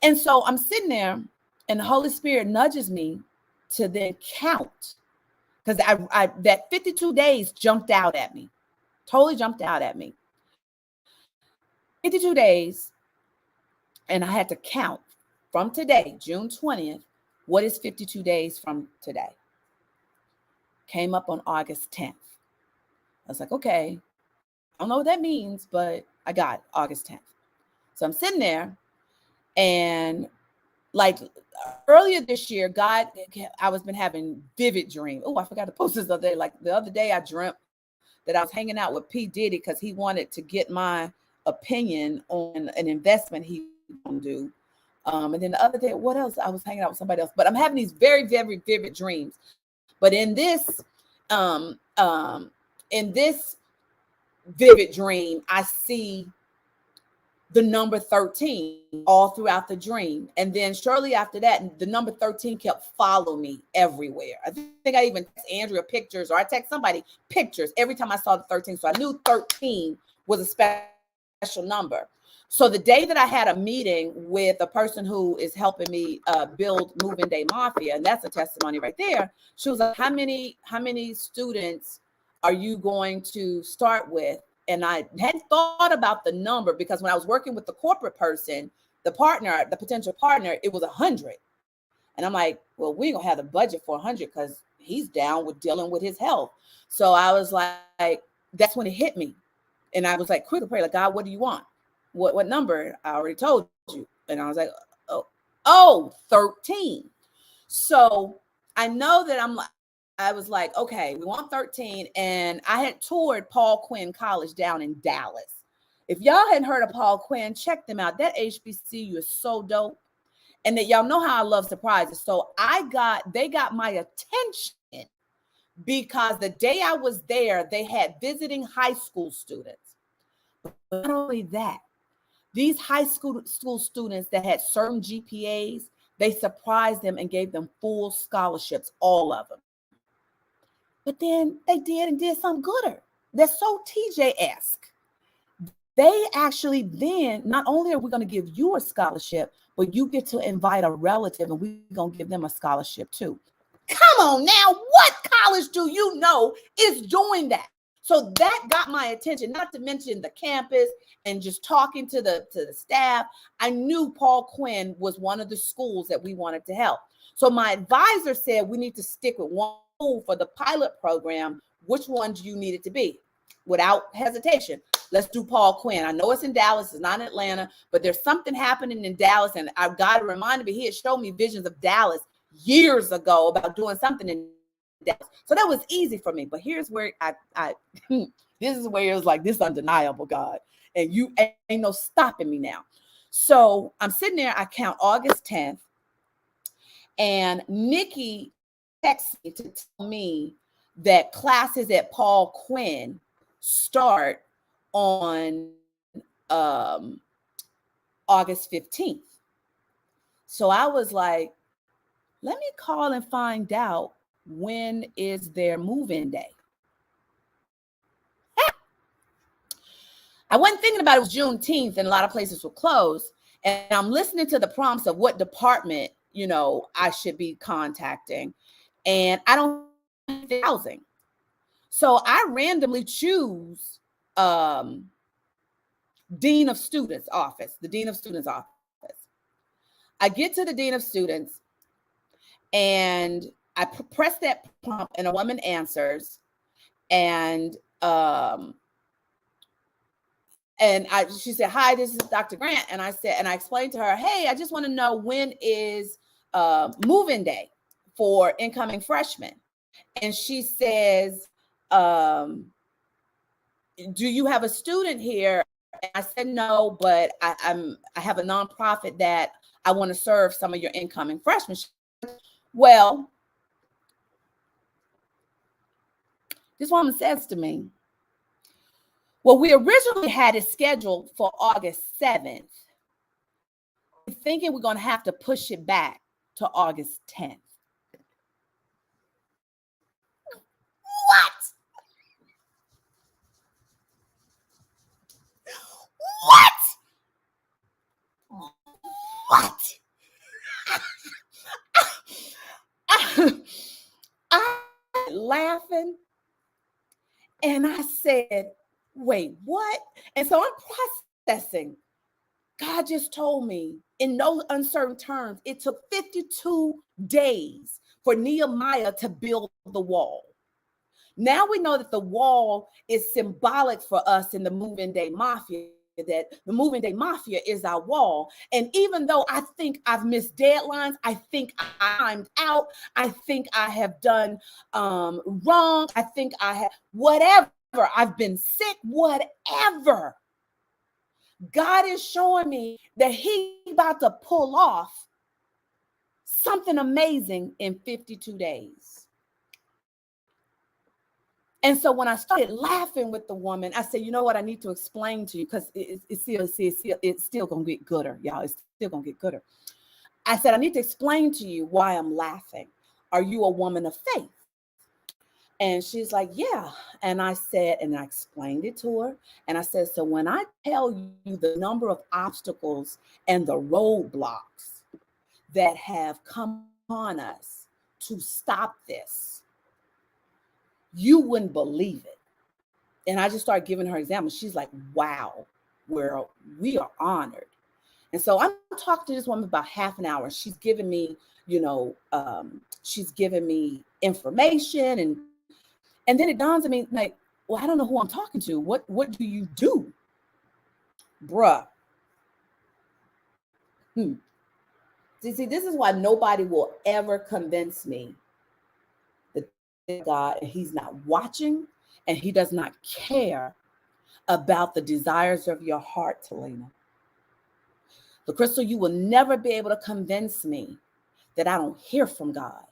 And so I'm sitting there and the Holy Spirit nudges me to then count. Because I that 52 days jumped out at me, totally jumped out at me. 52 days, and I had to count from today, June 20th, what is 52 days from today? Came up on August 10th. I was like, okay, I don't know what that means, but I got it, August 10th. So I'm sitting there, and like earlier this year, I was been having vivid dreams. Oh, I forgot to post this the other day. Like the other day, I dreamt that I was hanging out with P. Diddy because he wanted to get my opinion on an investment he gonna do. And then the other day, what else? I was hanging out with somebody else, but I'm having these very, very vivid dreams. But in this vivid dream, I see the number 13 all throughout the dream. And then shortly after that, the number 13 kept following me everywhere. I think I even text Andrea pictures, or I text somebody pictures every time I saw the 13. So I knew 13 was a special number. So the day that I had a meeting with a person who is helping me build Moving Day Mafia, and that's a testimony right there. She was like, how many students are you going to start with? And I hadn't thought about the number, because when I was working with the corporate person, the potential partner, it was 100. And I'm like, well, we ain't gonna have the budget for 100 because he's down with dealing with his health. So I was like, that's when it hit me. And I was like, quick to pray, like, God, what do you want? What number? I already told you. And I was like, 13. So I know that I was like, okay, we want 13. And I had toured Paul Quinn College down in Dallas. If y'all hadn't heard of Paul Quinn, check them out. That HBCU is so dope. And that y'all know how I love surprises. So they got my attention because the day I was there, they had visiting high school students. But not only that, these high school students that had certain GPAs, they surprised them and gave them full scholarships, all of them. But then they did something gooder. That's so TJ-esque. They actually then, not only are we going to give you a scholarship, but you get to invite a relative and we're going to give them a scholarship too. Come on now, what college do you know is doing that? So that got my attention, not to mention the campus and just talking to the staff. I knew Paul Quinn was one of the schools that we wanted to help. So my advisor said, we need to stick with one school for the pilot program. Which one do you need it to be? Without hesitation, let's do Paul Quinn. I know it's in Dallas, it's not in Atlanta, but there's something happening in Dallas. And God reminded me, he had shown me visions of Dallas years ago about doing something in Dallas. So that was easy for me. But here's where this is where it was like, this is undeniable, God. And you ain't no stopping me now. So I'm sitting there, I count August 10th, and Nikki texts me to tell me that classes at Paul Quinn start on August 15th. So I was like, let me call and find out, when is their move-in day? I wasn't thinking about it. It was Juneteenth and a lot of places were closed. And I'm listening to the prompts of what department, I should be contacting. And I don't have housing. So I randomly choose Dean of Students office, the Dean of Students office. I get to the Dean of Students and I press that prompt and a woman answers. And she said, hi, this is Dr. Grant. And I explained to her, hey, I just want to know, when is move-in day for incoming freshmen? And she says, do you have a student here? And I said, no, but I have a nonprofit that I want to serve some of your incoming freshmen. Well, this woman says to me, well, we originally had it scheduled for August 7th. We're thinking we're going to have to push it back to August 10th. What? What? What? I laughing, and I said, wait, what? And so I'm processing. God just told me in no uncertain terms, it took 52 days for Nehemiah to build the wall. Now we know that the wall is symbolic for us in the Moving Day Mafia, that the Moving Day Mafia is our wall. And even though I think I've missed deadlines, I think I'm out, I think I have done wrong, I think I have whatever, I've been sick, whatever. God is showing me that He's about to pull off something amazing in 52 days. And so when I started laughing with the woman, I said, you know what, I need to explain to you, because it's still going to get gooder, y'all. It's still going to get gooder. I said, I need to explain to you why I'm laughing. Are you a woman of faith? And she's like, yeah. And I said, and I explained it to her. And I said, so when I tell you the number of obstacles and the roadblocks that have come on us to stop this, you wouldn't believe it. And I just started giving her examples. She's like, wow, we are honored. And so I'm talking to this woman about half an hour. She's giving me, she's giving me information. And then it dawns on me, like, well, I don't know who I'm talking to. What do you do? Bruh. See, this is why nobody will ever convince me that God, and He's not watching, and He does not care about the desires of your heart, Talina. But Crystal, you will never be able to convince me that I don't hear from God.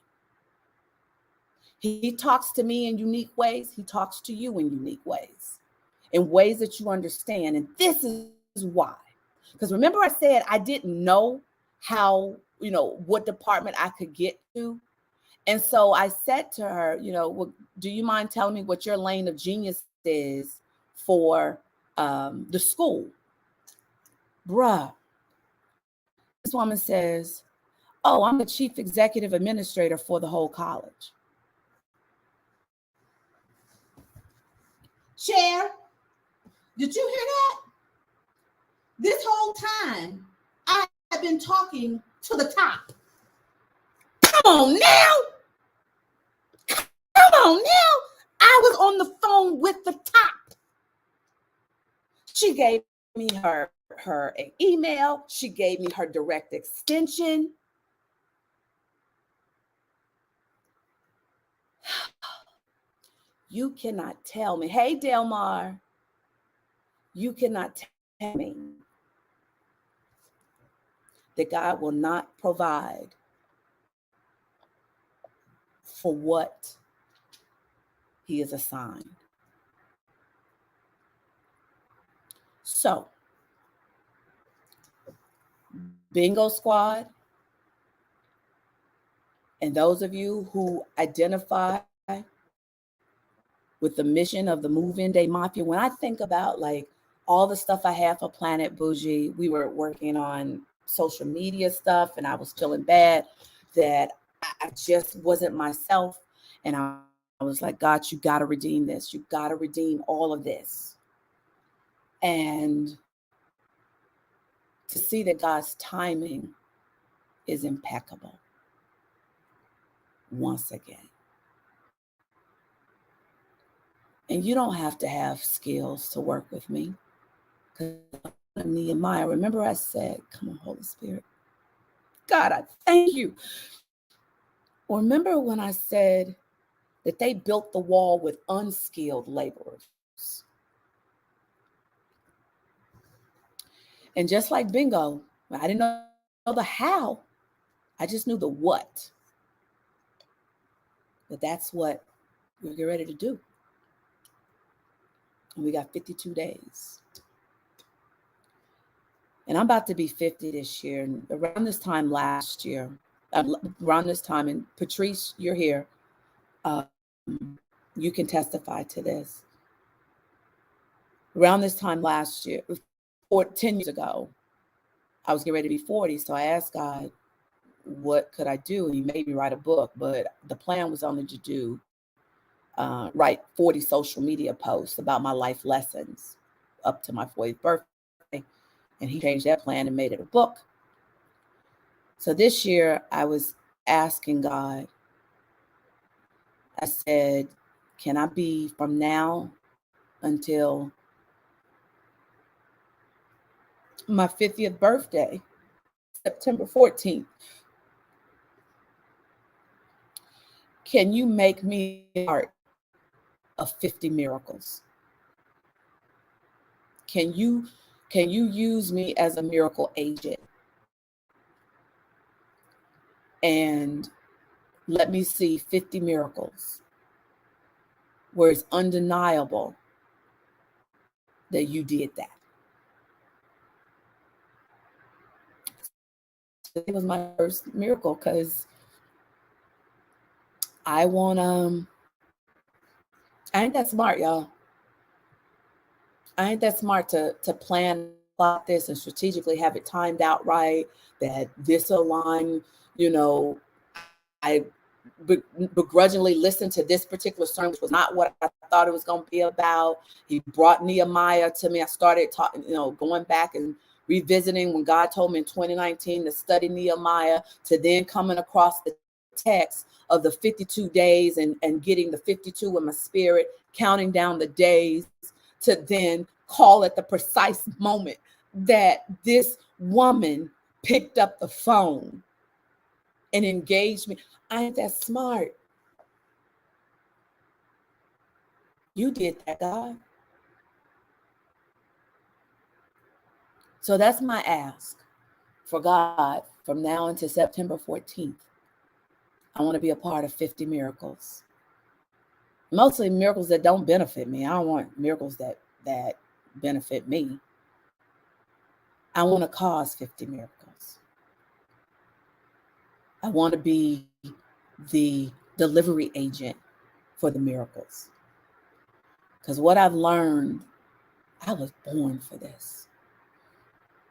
He talks to me in unique ways. He talks to you in unique ways that you understand. And this is why. Because remember I said I didn't know how, what department I could get to. And so I said to her, well, do you mind telling me what your lane of genius is for the school? Bruh. This woman says, oh, I'm the chief executive administrator for the whole college. Chair, did you hear that? This whole time, I have been talking to the top. Come on now. Come on now. I was on the phone with the top. She gave me her email. She gave me her direct extension. You cannot tell me, hey, Delmar, you cannot tell me that God will not provide for what He is assigned. So, Bingo Squad, and those of you who identify with the mission of the Move-In Day Mafia, when I think about like all the stuff I have for Planet Bougie, we were working on social media stuff, and I was feeling bad that I just wasn't myself. And I was like, God, you got to redeem this. You got to redeem all of this. And to see that God's timing is impeccable once again. And you don't have to have skills to work with me. Because Nehemiah, remember I said, come on, Holy Spirit. God, I thank you. Remember when I said that they built the wall with unskilled laborers. And just like bingo, I didn't know the how, I just knew the what. But that's what we're getting ready to do. And we got 52 days. And I'm about to be 50 this year. And around this time last year, around this time, and Patrice, you're here. You can testify to this. Around this time last year, 10 years ago, I was getting ready to be 40. So I asked God, what could I do? And he made me write a book, but the plan was only to do write 40 social media posts about my life lessons up to my 40th birthday. And he changed that plan and made it a book. So this year I was asking God, I said, can I be from now until my 50th birthday, September 14th? Can you make me part of 50 miracles? Can you use me as a miracle agent? And let me see 50 miracles where it's undeniable that you did that. It was my first miracle because I ain't that smart, y'all. I ain't that smart to plan like this and strategically have it timed out right, that this align, I begrudgingly listened to this particular sermon, which was not what I thought it was going to be about. He brought Nehemiah to me. I started talking, going back and revisiting when God told me in 2019 to study Nehemiah, to then coming across the text of the 52 days and getting the 52 in my spirit, counting down the days to then call at the precise moment that this woman picked up the phone and engaged me. I ain't that smart. You did that, God. So that's my ask for God from now until September 14th. I want to be a part of 50 miracles. Mostly miracles that don't benefit me. I don't want miracles that benefit me. I want to cause 50 miracles. I want to be the delivery agent for the miracles. Because what I've learned, I was born for this.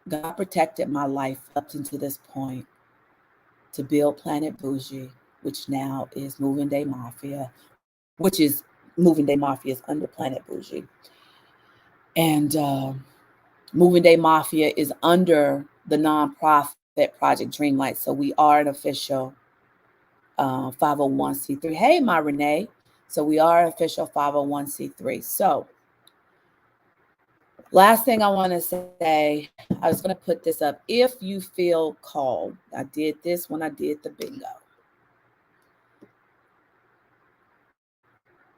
God protected my life up until this point to build Planet Bougie, which now is Moving Day Mafia, which is Moving Day Mafia is under Planet Bougie. And Moving Day Mafia is under the nonprofit Project Dreamlight. So we are an official 501c3. Hey, my Renee. So we are an official 501c3. So last thing I want to say, I was going to put this up. If you feel called, I did this when I did the bingo.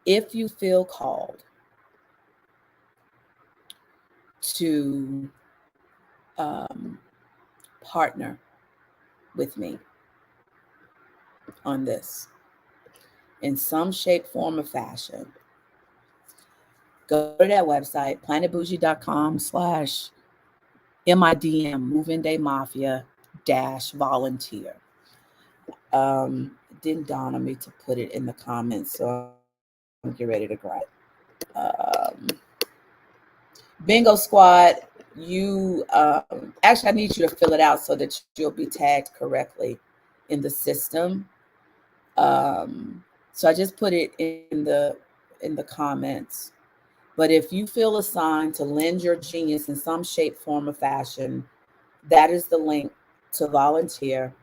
If you feel called to partner with me on this in some shape, form, or fashion, go to that website, planetbougie.com/MIDM, Moving Day Mafia -volunteer. It didn't dawn on me to put it in the comments, so I'm getting ready to grab it. Bingo Squad, you actually, I need you to fill it out so that you'll be tagged correctly in the system. So I just put it in the comments. But if you feel assigned to lend your genius in some shape, form, or fashion, that is the link to volunteer.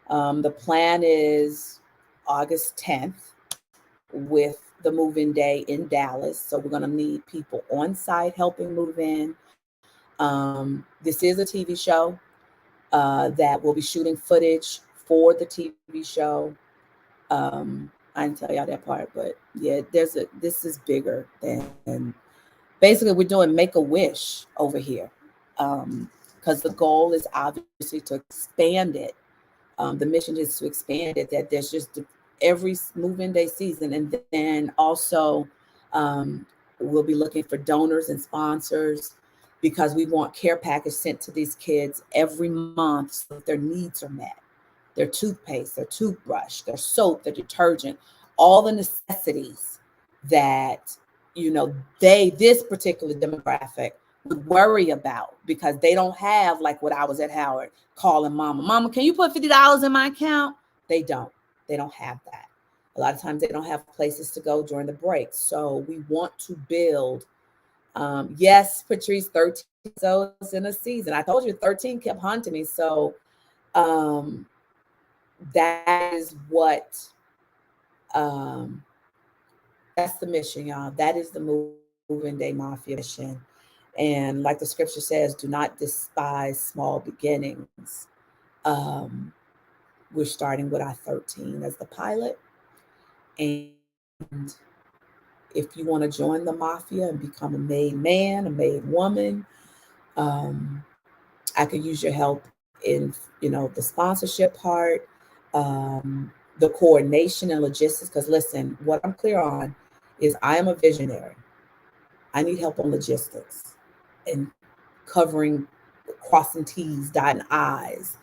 The plan is August 10th with the move-in day in Dallas. So we're going to need people on site helping move in. This is a TV show that will be shooting footage for the TV show. I didn't tell y'all that part, but yeah, this is bigger than basically we're doing make a wish over here. Because the goal is obviously to expand it. The mission is to expand it, that there's just every move-in day season. And then also um, we'll be looking for donors and sponsors because we want care package sent to these kids every month so that their needs are met. Their toothpaste, their toothbrush, their soap, their detergent, all the necessities that, this particular demographic would worry about because they don't have, like what I was at Howard calling mama, can you put $50 in my account? They don't. They don't have that. A lot of times they don't have places to go during the break. So we want to build. Yes, Patrice, 13 episodes in a season. I told you 13 kept hunting me. So that is what that's the mission, y'all. That is the Moving Day Mafia mission. And like the scripture says, do not despise small beginnings. We're starting with our 13 as the pilot. And if you want to join the Mafia and become a made man, a made woman, I could use your help in, the sponsorship part, the coordination and logistics. Because listen, what I'm clear on is I am a visionary. I need help on logistics and covering, crossing T's, dotting I's.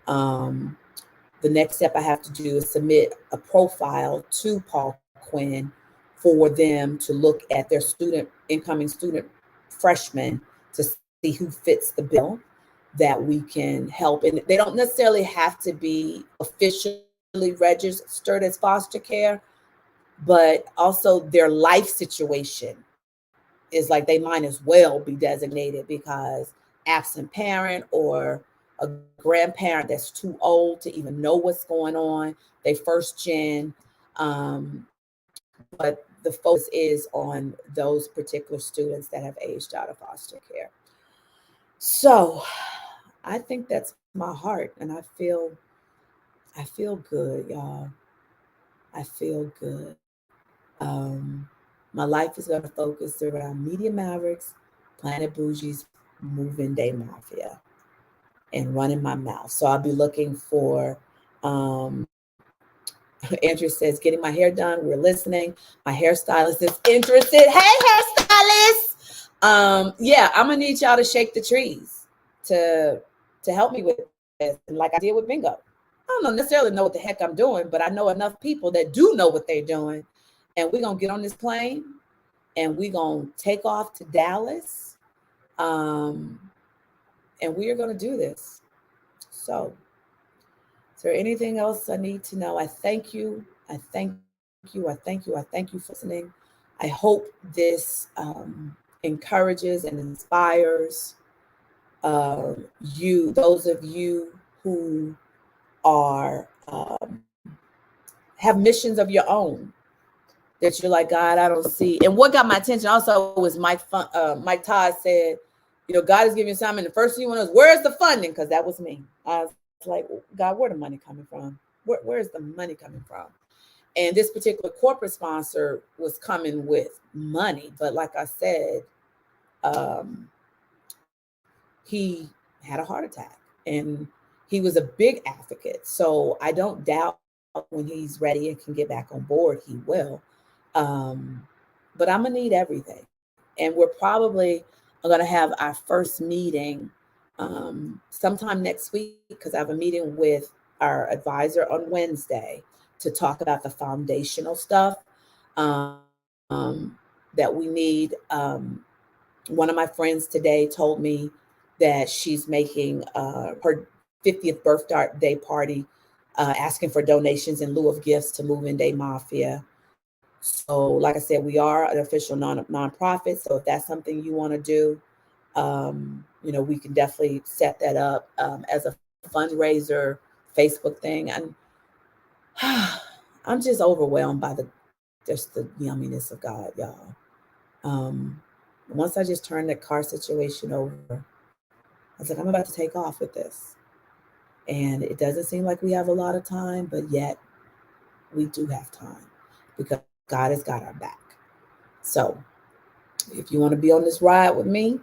The next step I have to do is submit a profile to Paul Quinn for them to look at their incoming student freshmen to see who fits the bill that we can help. And they don't necessarily have to be officially registered as foster care, but also their life situation is like they might as well be designated because absent parent or a grandparent that's too old to even know what's going on. They first gen, but the focus is on those particular students that have aged out of foster care. So I think that's my heart, and I feel good, y'all. I feel good. My life is going to focus around Media Mavericks, Planet Bougie's Moving Day Mafia, and running my mouth. So I'll be looking for, Andrew says, getting my hair done. We're listening. My hairstylist is interested. Hey, hairstylist. Yeah, I'm going to need y'all to shake the trees to help me with this, like I did with bingo. I don't necessarily know what the heck I'm doing, but I know enough people that do know what they're doing. And we're going to get on this plane and we're going to take off to Dallas. And we are going to do this. So, is there anything else I need to know? I thank you. I thank you. I thank you. I thank you for listening. I hope this encourages and inspires you, those of you who are have missions of your own that you're like, God, I don't see. And what got my attention also was Mike Todd said, God is giving you something. And the first thing you want to know is, where's the funding? Because that was me. I was like, God, where the money coming from? Where's the money coming from? And this particular corporate sponsor was coming with money. But like I said, he had a heart attack and he was a big advocate. So I don't doubt when he's ready and can get back on board, he will. But I'm going to need everything. And we're probably going to have our first meeting sometime next week because I have a meeting with our advisor on Wednesday to talk about the foundational stuff that we need. One of my friends today told me that she's making her 50th birthday party, asking for donations in lieu of gifts to Moving Day Mafia. So, like I said, we are an official nonprofit. So if that's something you want to do, we can definitely set that up as a fundraiser Facebook thing. And I'm just overwhelmed by the yumminess of God, y'all. Once I just turned that car situation over, I was like, I'm about to take off with this. And it doesn't seem like we have a lot of time, but yet we do have time. because God has got our back. So if you want to be on this ride with me,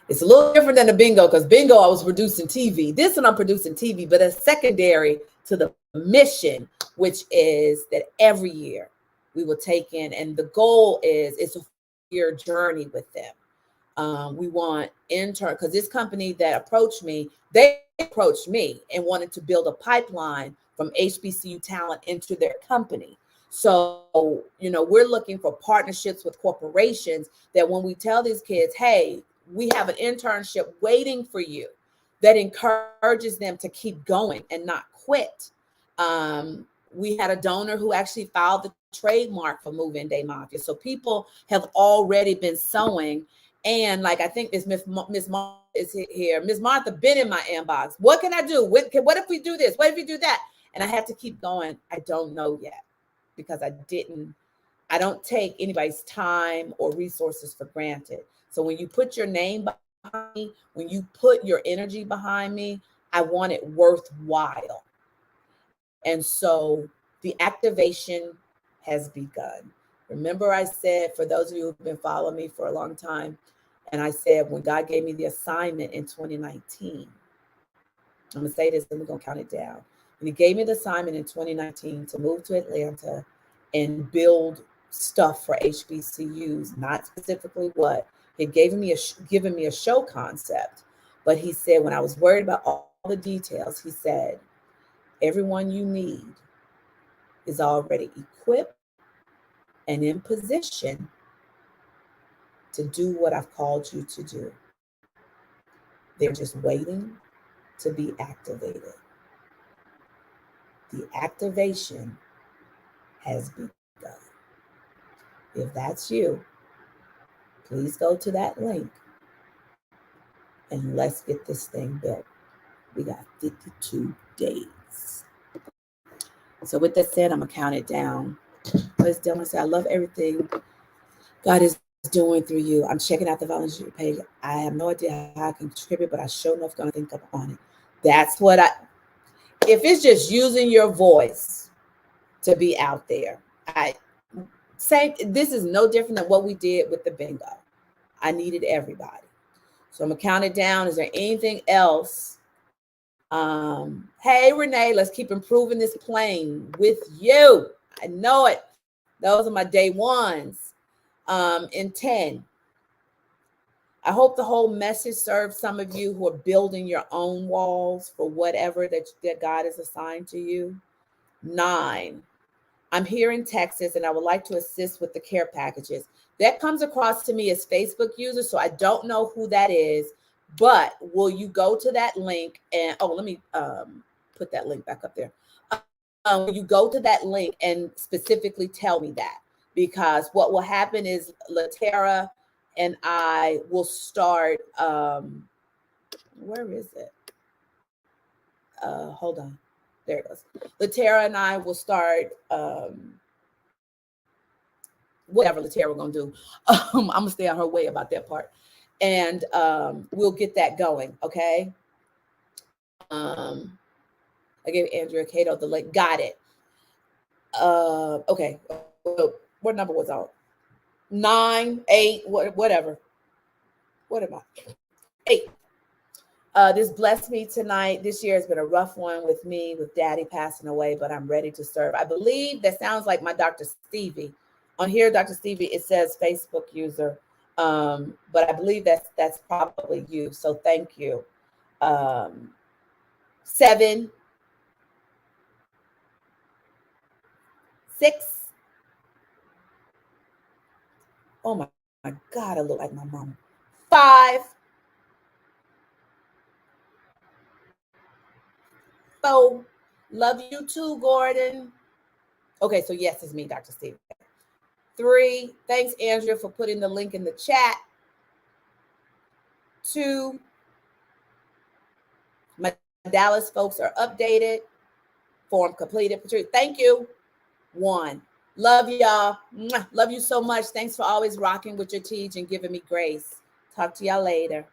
it's a little different than the bingo, because bingo, I was producing TV. This one I'm producing TV, but it's secondary to the mission, which is that every year we will take in, and the goal is it's a year journey with them. We want intern, because this company that approached me, they approached me and wanted to build a pipeline from HBCU talent into their company. So, we're looking for partnerships with corporations that when we tell these kids, hey, we have an internship waiting for you, that encourages them to keep going and not quit. We had a donor who actually filed the trademark for Move In Day Mafia. So people have already been sowing. And like, I think this Miss Martha is here. Miss Martha been in my inbox. What can I do? What if we do this? What if we do that? And I had to keep going. I don't know yet, because I don't take anybody's time or resources for granted. So when you put your name behind me, when you put your energy behind me, I want it worthwhile. And so the activation has begun. Remember, I said, for those of you who've been following me for a long time, and I said, when God gave me the assignment in 2019, I'm going to say this and we're going to count it down. When he gave me the assignment in 2019 to move to Atlanta and build stuff for HBCUs, not specifically what, he given me a show concept. But he said, when I was worried about all the details, he said, everyone you need is already equipped and in position to do what I've called you to do. They're just waiting to be activated. The activation has begun. If that's you, please go to that link and let's get this thing built. We got 52 days. So with that said, I'm going to count it down. Let's Dylan say, I love everything God is doing through you. I'm checking out the volunteer page. I have no idea how I can contribute, but I sure enough going to think up on it. That's what if it's just using your voice to be out there, this is no different than what we did with the bingo. I needed everybody. So I'm going to count it down. Is there anything else? Hey, Renee, let's keep improving this plane with you. I know it. Those are my day ones. In 10. I hope the whole message serves some of you who are building your own walls for whatever that God has assigned to you. 9. I'm here in Texas and I would like to assist with the care packages. That comes across to me as Facebook user, so I don't know who that is, but will you go to that link and, let me put that link back up there. Will you go to that link and specifically tell me that? Because what will happen is Latera and I will start, where is it? Hold on. There it goes. Latera and I will start, whatever Latera we're going to do. I'm going to stay on her way about that part. And we'll get that going, okay? I gave Andrea Cato the link. Got it. Okay. What number was on? 9, 8, whatever. What am I? 8. This blessed me tonight. This year has been a rough one with me, with Daddy passing away, but I'm ready to serve. I believe that sounds like my Dr. Stevie. On here, Dr. Stevie, it says Facebook user, but I believe that's probably you. So thank you. 7, 6. Oh my God, I look like my mama. 5, 4. Love you too, Gordon. Okay, so yes, it's me, Dr. Steve. 3, thanks, Andrea, for putting the link in the chat. 2, my Dallas folks are updated. Form completed. Thank you. 1, love y'all. Love you so much. Thanks for always rocking with your teach and giving me grace. Talk to y'all later.